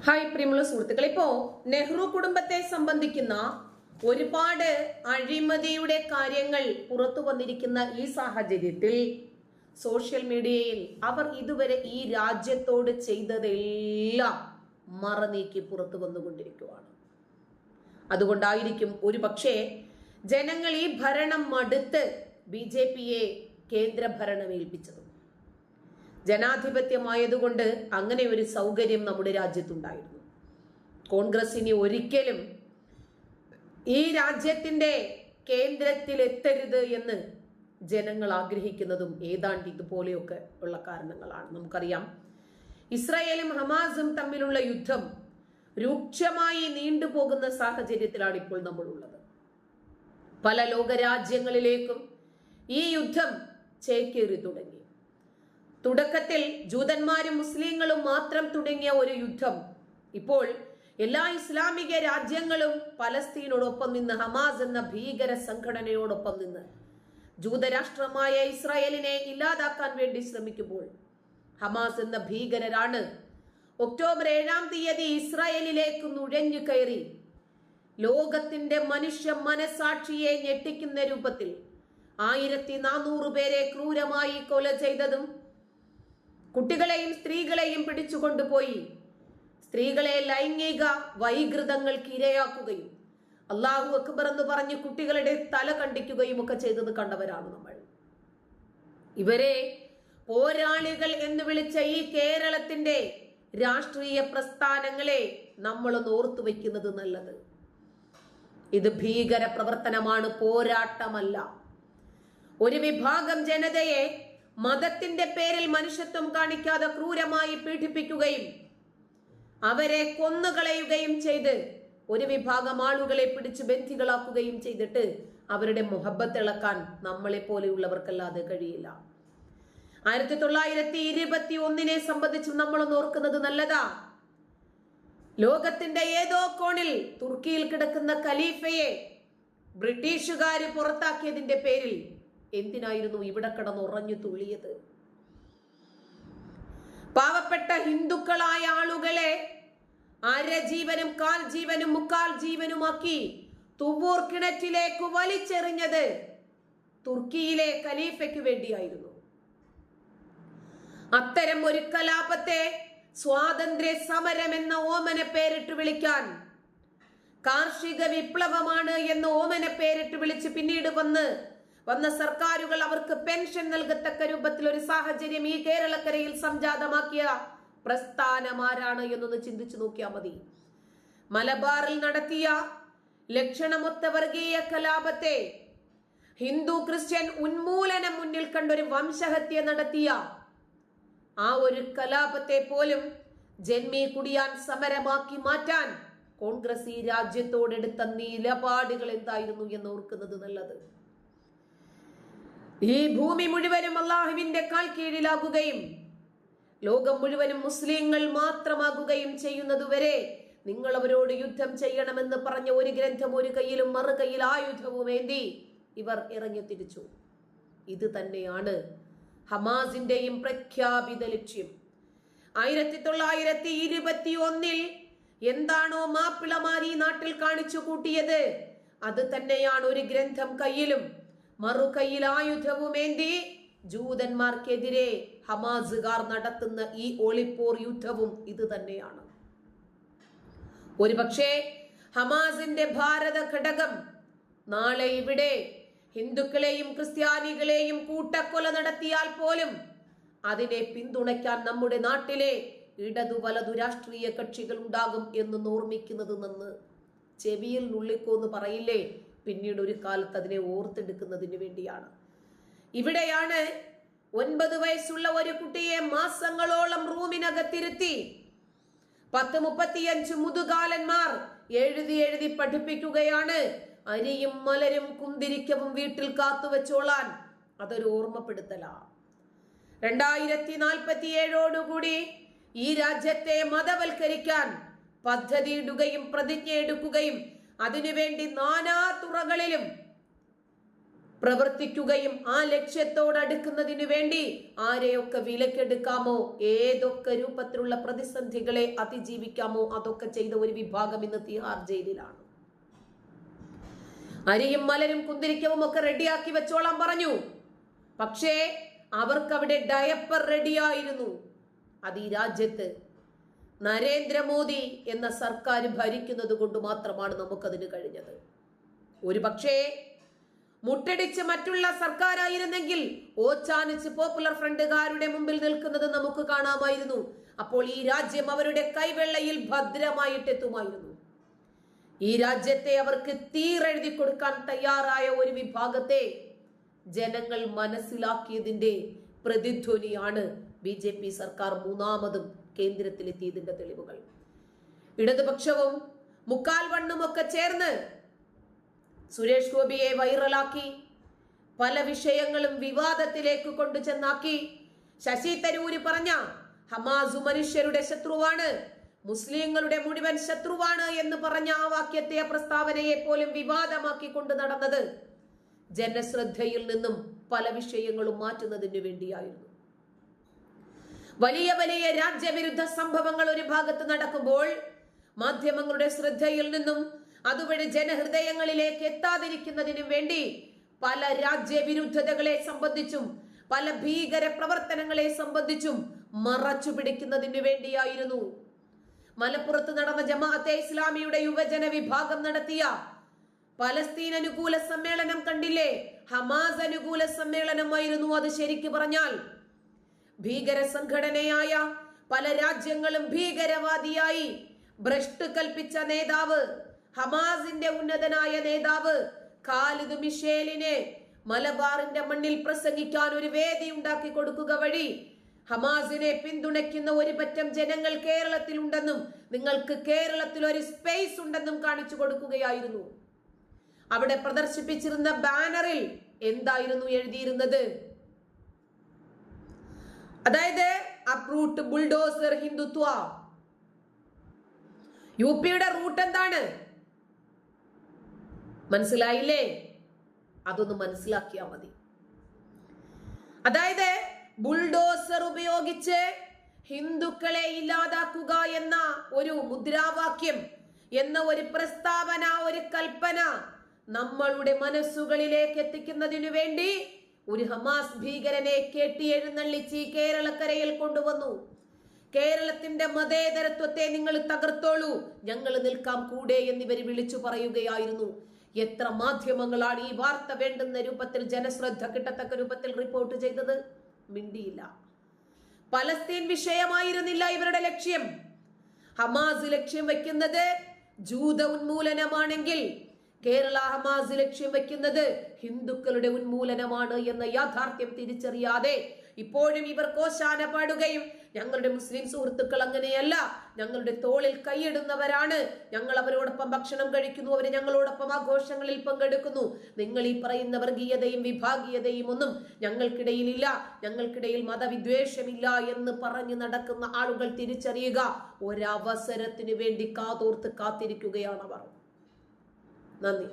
Hi പ്രിയമുള്ള സുഹൃത്തുക്കൾ, ഇപ്പോ നെഹ്റു കുടുംബത്തെ സംബന്ധിക്കുന്ന ഒരുപാട് അഴിമതിയുടെ കാര്യങ്ങൾ പുറത്തു വന്നിരിക്കുന്ന ഈ സാഹചര്യത്തിൽ സോഷ്യൽ മീഡിയയിൽ അവർ ഇതുവരെ ഈ രാജ്യത്തോട് ചെയ്തതെല്ലാം മറനീക്കി പുറത്തു വന്നുകൊണ്ടിരിക്കുകയാണ്. അതുകൊണ്ടായിരിക്കും ഒരു പക്ഷേ ജനങ്ങൾ ഈ ഭരണം മടുത്ത് BJP-യെ കേന്ദ്ര ഭരണം ഏൽപ്പിച്ചത്. ജനാധിപത്യമായതുകൊണ്ട് അങ്ങനെ ഒരു സൗകര്യം നമ്മുടെ രാജ്യത്തുണ്ടായിരുന്നു. കോൺഗ്രസിന് ഒരിക്കലും ഈ രാജ്യത്തിന്റെ കേന്ദ്രത്തിൽ എത്തരുത് എന്ന് ജനങ്ങൾ ആഗ്രഹിക്കുന്നതും ഏതാണ്ട് ഇതുപോലെയൊക്കെ ഉള്ള കാരണങ്ങളാണ്. നമുക്കറിയാം, ഇസ്രായേലും ഹമാസും തമ്മിലുള്ള യുദ്ധം രൂക്ഷമായി നീണ്ടുപോകുന്ന സാഹചര്യത്തിലാണ് ഇപ്പോൾ നമ്മളുള്ളത്. പല ലോകരാജ്യങ്ങളിലേക്കും ഈ യുദ്ധം ചേക്കേറി തുടങ്ങി. തുടക്കത്തിൽ ജൂതന്മാരും മുസ്ലിങ്ങളും മാത്രം തുടങ്ങിയ ഒരു യുദ്ധം ഇപ്പോൾ എല്ലാ ഇസ്ലാമിക രാജ്യങ്ങളും പലസ്തീനോടൊപ്പം നിന്ന്, ഹമാസ് എന്ന ഭീകര സംഘടനയോടൊപ്പം നിന്ന് ജൂതരാഷ്ട്രമായ ഇസ്രായേലിനെ ഇല്ലാതാക്കാൻ വേണ്ടി ശ്രമിക്കുമ്പോൾ ഹമാസ് എന്ന ഭീകരരാണ് ഒക്ടോബർ 7-ാം തീയതി ഇസ്രായേലിലേക്ക് നുഴഞ്ഞു കയറി ലോകത്തിന്റെ മനുഷ്യ മനസാക്ഷിയെ ഞെട്ടിക്കുന്ന രൂപത്തിൽ 1400 പേരെ ക്രൂരമായി കൊല ചെയ്തതും, കുട്ടികളെയും സ്ത്രീകളെയും പിടിച്ചുകൊണ്ടുപോയി സ്ത്രീകളെ ലൈംഗിക വൈകൃതങ്ങൾക്ക് ഇരയാക്കുകയും അല്ലാഹു അക്ബർ എന്ന് പറഞ്ഞ് കുട്ടികളുടെ തല കണ്ടിക്കുകയും ഒക്കെ ചെയ്തത് കണ്ടവരാണ് നമ്മൾ. ഇവരെ പോരാളികൾ എന്ന് വിളിച്ച ഈ കേരളത്തിന്റെ രാഷ്ട്രീയ പ്രസ്ഥാനങ്ങളെ നമ്മളൊന്ന് ഓർത്തു വയ്ക്കുന്നത് നല്ലത്. ഇത് ഭീകര പ്രവർത്തനമാണ്, പോരാട്ടമല്ല. ഒരു വിഭാഗം ജനതയെ മതത്തിന്റെ പേരിൽ മനുഷ്യത്വം കാണിക്കാതെ ക്രൂരമായി പീഡിപ്പിക്കുകയും അവരെ കൊന്നുകളയുകയും ചെയ്ത് ഒരു വിഭാഗം ആളുകളെ പിടിച്ച് ബന്ധികളാക്കുകയും ചെയ്തിട്ട് അവരുടെ മുഹബ്ബത്ത് ഇളക്കാൻ നമ്മളെ പോലെയുള്ളവർക്കല്ലാതെ കഴിയില്ല. 1921 സംബന്ധിച്ച് നമ്മളൊന്ന് ഓർക്കുന്നത് നല്ലതാ. ലോകത്തിന്റെ ഏതോ കോണിൽ തുർക്കിയിൽ കിടക്കുന്ന ഖലീഫയെ ബ്രിട്ടീഷുകാര് പുറത്താക്കിയതിന്റെ പേരിൽ എന്തിനായിരുന്നു ഇവിടെ കിടന്നുറഞ്ഞു തുള്ളിയത്? പാവപ്പെട്ട ഹിന്ദുക്കളായ ആളുകളെ അരജീവനും കാൽ ജീവനും മുക്കാൽ ജീവനുമാക്കി തുവൂർ കിണറ്റിലേക്ക് വലിച്ചെറിഞ്ഞത് തുർക്കിയിലെ ഖലീഫയ്ക്ക് വേണ്ടിയായിരുന്നു. അത്തരം ഒരു കലാപത്തെ സ്വാതന്ത്ര്യ സമരം എന്ന ഓമന പേരിട്ട് വിളിക്കാൻ, കാർഷിക വിപ്ലവമാണ് എന്ന് ഓമന പേരിട്ട് വിളിച്ച് പിന്നീട് വന്ന സർക്കാരുകൾ അവർക്ക് പെൻഷൻ നൽകത്തക്ക രൂപത്തിൽ ഒരു സാഹചര്യം ഈ കേരളക്കരയിൽ സംജാതമാക്കിയ പ്രസ്ഥാനമാരാണ് എന്നൊന്ന് ചിന്തിച്ചു നോക്കിയാൽ മതി. മലബാറിൽ നടത്തിയ ലക്ഷണമൊത്ത വർഗീയ കലാപത്തെ ഹിന്ദു ക്രിസ്ത്യൻ ഉന്മൂലനം മുന്നിൽ കണ്ടൊരു വംശഹത്യ നടത്തിയ ആ ഒരു കലാപത്തെ പോലും ജന്മി കുടിയാൻ സമരമാക്കി മാറ്റാൻ കോൺഗ്രസ് ഈ രാജ്യത്തോടെടുത്ത നിലപാടുകൾ എന്തായിരുന്നു എന്ന് ഓർക്കുന്നത് നല്ലത്. ഈ ഭൂമി മുഴുവനും അള്ളാഹുവിന്റെ കാൽ കീഴിലാകുകയും ലോകം മുഴുവനും മുസ്ലിങ്ങൾ മാത്രമാകുകയും ചെയ്യുന്നതുവരെ നിങ്ങൾ അവരോട് യുദ്ധം ചെയ്യണമെന്ന് പറഞ്ഞ ഒരു ഗ്രന്ഥം ഒരു കയ്യിലും മറുകൈയിൽ ആയുധവും ഏന്തി ഇവർ ഇറങ്ങി തിരിച്ചു. ഇത് തന്നെയാണ് ഹമാസിന്റെയും പ്രഖ്യാപിത ലക്ഷ്യം. 1921 എന്താണോ മാപ്പിളമാർ ഈ നാട്ടിൽ കാണിച്ചു കൂട്ടിയത് അത് തന്നെയാണ് ഒരു ഗ്രന്ഥം കയ്യിലും മറുകൈയിൽ ആയുധവുമേന്തി ജൂതന്മാർക്കെതിരെ ഹമാസുകാർ നടത്തുന്ന ഈ ഒളിപ്പോർ യുദ്ധവും ഇത് തന്നെയാണ്. ഒരുപക്ഷെ ഹമാസിന്റെ ഭാരത ഘടകം നാളെ ഇവിടെ ഹിന്ദുക്കളെയും ക്രിസ്ത്യാനികളെയും കൂട്ടക്കൊല നടത്തിയാൽ പോലും അതിനെ പിന്തുണയ്ക്കാൻ നമ്മുടെ നാട്ടിലെ ഇടതു വലതു രാഷ്ട്രീയ കക്ഷികൾ ഉണ്ടാകും എന്ന് ഓർമ്മിക്കുന്നത് നന്ന്. ചെവിയിൽ നുള്ളിക്കോന്ന് പറയില്ലേ, പിന്നീട് ഒരു കാലത്ത് അതിനെ ഓർത്തെടുക്കുന്നതിന് വേണ്ടിയാണ്. ഇവിടെയാണ് 9 വയസ്സുള്ള ഒരു കുട്ടിയെ മാസങ്ങളോളം റൂമിനകത്തിരുത്തി 10-35 മുതുകാലന്മാർ എഴുതി പഠിപ്പിക്കുകയാണ്. അരിയും മലരും കുന്തിരിക്കവും വീട്ടിൽ കാത്തുവെച്ചോളാൻ. അതൊരു ഓർമ്മപ്പെടുത്തലാ. 2047 ഈ രാജ്യത്തെ മതവൽക്കരിക്കാൻ പദ്ധതി ഇടുകയും പ്രതിജ്ഞ എടുക്കുകയും അതിനുവേണ്ടി നാനാ തുറകളിലും പ്രവർത്തിക്കുകയും ആ ലക്ഷ്യത്തോടടുക്കുന്നതിനു വേണ്ടി ആരെയൊക്കെ വിലക്കെടുക്കാമോ, ഏതൊക്കെ രൂപത്തിലുള്ള പ്രതിസന്ധികളെ അതിജീവിക്കാമോ അതൊക്കെ ചെയ്ത ഒരു വിഭാഗം ഇന്ന് തിഹാർ ജയിലിലാണ്. അരിയും മലരും കുന്തിരിക്കവും ഒക്കെ റെഡിയാക്കി വെച്ചോളാൻ പറഞ്ഞു. പക്ഷേ അവർക്കവിടെ ഡയപ്പർ റെഡിയായിരുന്നു. അത് ഈ രാജ്യത്ത് നരേന്ദ്രമോദി എന്ന സർക്കാർ ഭരിക്കുന്നത് കൊണ്ട് മാത്രമാണ് നമുക്കതിന് കഴിഞ്ഞത്. ഒരു പക്ഷേ മുട്ടടിച്ച് മറ്റുള്ള സർക്കാരായിരുന്നെങ്കിൽ ഓച്ചാനിച്ച് പോപ്പുലർ ഫ്രണ്ടുകാരുടെ മുമ്പിൽ നിൽക്കുന്നത് നമുക്ക് കാണാമായിരുന്നു. അപ്പോൾ ഈ രാജ്യം അവരുടെ കൈവെള്ളയിൽ ഭദ്രമായിട്ടെത്തുമായിരുന്നു. ഈ രാജ്യത്തെ അവർക്ക് തീരെഴുതി കൊടുക്കാൻ തയ്യാറായ ഒരു വിഭാഗത്തെ ജനങ്ങൾ മനസ്സിലാക്കിയതിന്റെ പ്രതിധ്വനിയാണ് BJP സർക്കാർ മൂന്നാമതും കേന്ദ്രത്തിലെത്തിയതിന്റെ തെളിവുകൾ. ഇടതുപക്ഷവും മുക്കാൽ വണ്ണുമൊക്കെ ചേർന്ന് സുരേഷ് ഗോപിയെ വൈറലാക്കി പല വിഷയങ്ങളും വിവാദത്തിലേക്ക് കൊണ്ടുചെന്നാക്കി. ശശി തരൂര് പറഞ്ഞ ഹമാസ് മനുഷ്യരുടെ ശത്രുവാണ്, മുസ്ലിങ്ങളുടെ മുഴുവൻ ശത്രുവാണ് എന്ന് പറഞ്ഞ ആ വാക്യത്തെ, ആ പ്രസ്താവനയെ പോലും വിവാദമാക്കി കൊണ്ട് നടന്നത് ജനശ്രദ്ധയിൽ നിന്നും പല വിഷയങ്ങളും മാറ്റുന്നതിന് വേണ്ടിയായിരുന്നു. വലിയ വലിയ രാജ്യവിരുദ്ധ സംഭവങ്ങൾ ഒരു ഭാഗത്ത് നടക്കുമ്പോൾ മാധ്യമങ്ങളുടെ ശ്രദ്ധയിൽ നിന്നും അതുവഴി ജനഹൃദയങ്ങളിലേക്ക് എത്താതിരിക്കുന്നതിനും വേണ്ടി പല രാജ്യവിരുദ്ധതകളെ സംബന്ധിച്ചും പല ഭീകര പ്രവർത്തനങ്ങളെ സംബന്ധിച്ചും മറച്ചു പിടിക്കുന്നതിന് വേണ്ടിയായിരുന്നു. മലപ്പുറത്ത് നടന്ന ജമാഅത്തെ ഇസ്ലാമിയുടെ യുവജന വിഭാഗം നടത്തിയ പലസ്തീൻ അനുകൂല സമ്മേളനം കണ്ടില്ലേ? ഹമാസ് അനുകൂല സമ്മേളനമായിരുന്നു അത്. ശരിക്കു പറഞ്ഞാൽ ഭീകര സംഘടനയായ പല രാജ്യങ്ങളും ഭീകരവാദിയായി ഭ്രഷ്ട് കൽപ്പിച്ച നേതാവ്, ഹമാസിന്റെ ഉന്നതനായ നേതാവ് ഖാലിദ് മിഷേലിനെ മലബാറിന്റെ മണ്ണിൽ പ്രസംഗിക്കാൻ ഒരു വേദി ഉണ്ടാക്കി കൊടുക്കുക വഴി ഹമാസിനെ പിന്തുണയ്ക്കുന്ന ഒരു പറ്റം ജനങ്ങൾ കേരളത്തിൽ ഉണ്ടെന്നും നിങ്ങൾക്ക് കേരളത്തിൽ ഒരു സ്പേസ് ഉണ്ടെന്നും കാണിച്ചു കൊടുക്കുകയായിരുന്നു. അവിടെ പ്രദർശിപ്പിച്ചിരുന്ന ബാനറിൽ എന്തായിരുന്നു എഴുതിയിരുന്നത്? അതായത് അപ്രൂട്ട് ബുൾഡോസർ ഹിന്ദുത്വ. യുടെ റൂട്ട് എന്താണ് മനസ്സിലായില്ലേ? അതൊന്ന് മനസ്സിലാക്കിയാൽ മതി. അതായത് ബുൾഡോസർ ഉപയോഗിച്ച് ഹിന്ദുക്കളെ ഇല്ലാതാക്കുക എന്ന ഒരു മുദ്രാവാക്യം, എന്ന ഒരു പ്രസ്താവന, ഒരു കൽപ്പന നമ്മളുടെ മനസ്സുകളിലേക്ക് എത്തിക്കുന്നതിനു വേണ്ടി ഒരു ഹമാസ് ഭീകരനെ കെട്ടി എഴുന്നള്ളിച്ച് കേരളക്കരയിൽ കൊണ്ടുവന്നു. കേരളത്തിന്റെ മതേതരത്വത്തെ നിങ്ങൾ തകർത്തോളൂ, ഞങ്ങൾ നിൽക്കാം കൂടെ എന്നിവർ വിളിച്ചു പറയുകയായിരുന്നു. എത്ര മാധ്യമങ്ങളാണ് ഈ വാർത്ത വേണ്ടുന്ന രൂപത്തിൽ, ജനശ്രദ്ധ കിട്ടത്തക്ക രൂപത്തിൽ റിപ്പോർട്ട് ചെയ്തത്? മിണ്ടിയില്ല. പലസ്തീൻ വിഷയമായിരുന്നില്ല ഇവരുടെ ലക്ഷ്യം. ഹമാസ് ലക്ഷ്യം വെക്കുന്നത് ജൂത ഉന്മൂലനമാണെങ്കിൽ കേരള ഹമാസ് ലക്ഷ്യം വെക്കുന്നത് ഹിന്ദുക്കളുടെ ഉന്മൂലനമാണ് എന്ന യാഥാർത്ഥ്യം തിരിച്ചറിയാതെ ഇപ്പോഴും ഇവർ കോശാന പാടുകയും ഞങ്ങളുടെ മുസ്ലിം സുഹൃത്തുക്കൾ അങ്ങനെയല്ല, ഞങ്ങളുടെ തോളിൽ കൈയിടുന്നവരാണ്, ഞങ്ങൾ അവരോടൊപ്പം ഭക്ഷണം കഴിക്കുന്നു, അവർ ഞങ്ങളോടൊപ്പം ആഘോഷങ്ങളിൽ പങ്കെടുക്കുന്നു, നിങ്ങൾ ഈ പറയുന്ന വർഗീയതയും വിഭാഗീയതയും ഒന്നും ഞങ്ങൾക്കിടയിലില്ല, ഞങ്ങൾക്കിടയിൽ മതവിദ്വേഷമില്ല എന്ന് പറഞ്ഞു നടക്കുന്ന ആളുകൾ തിരിച്ചറിയുക. ഒരവസരത്തിന് വേണ്ടി കാതോർത്ത് കാത്തിരിക്കുകയാണ് അവർ. നന്ദി.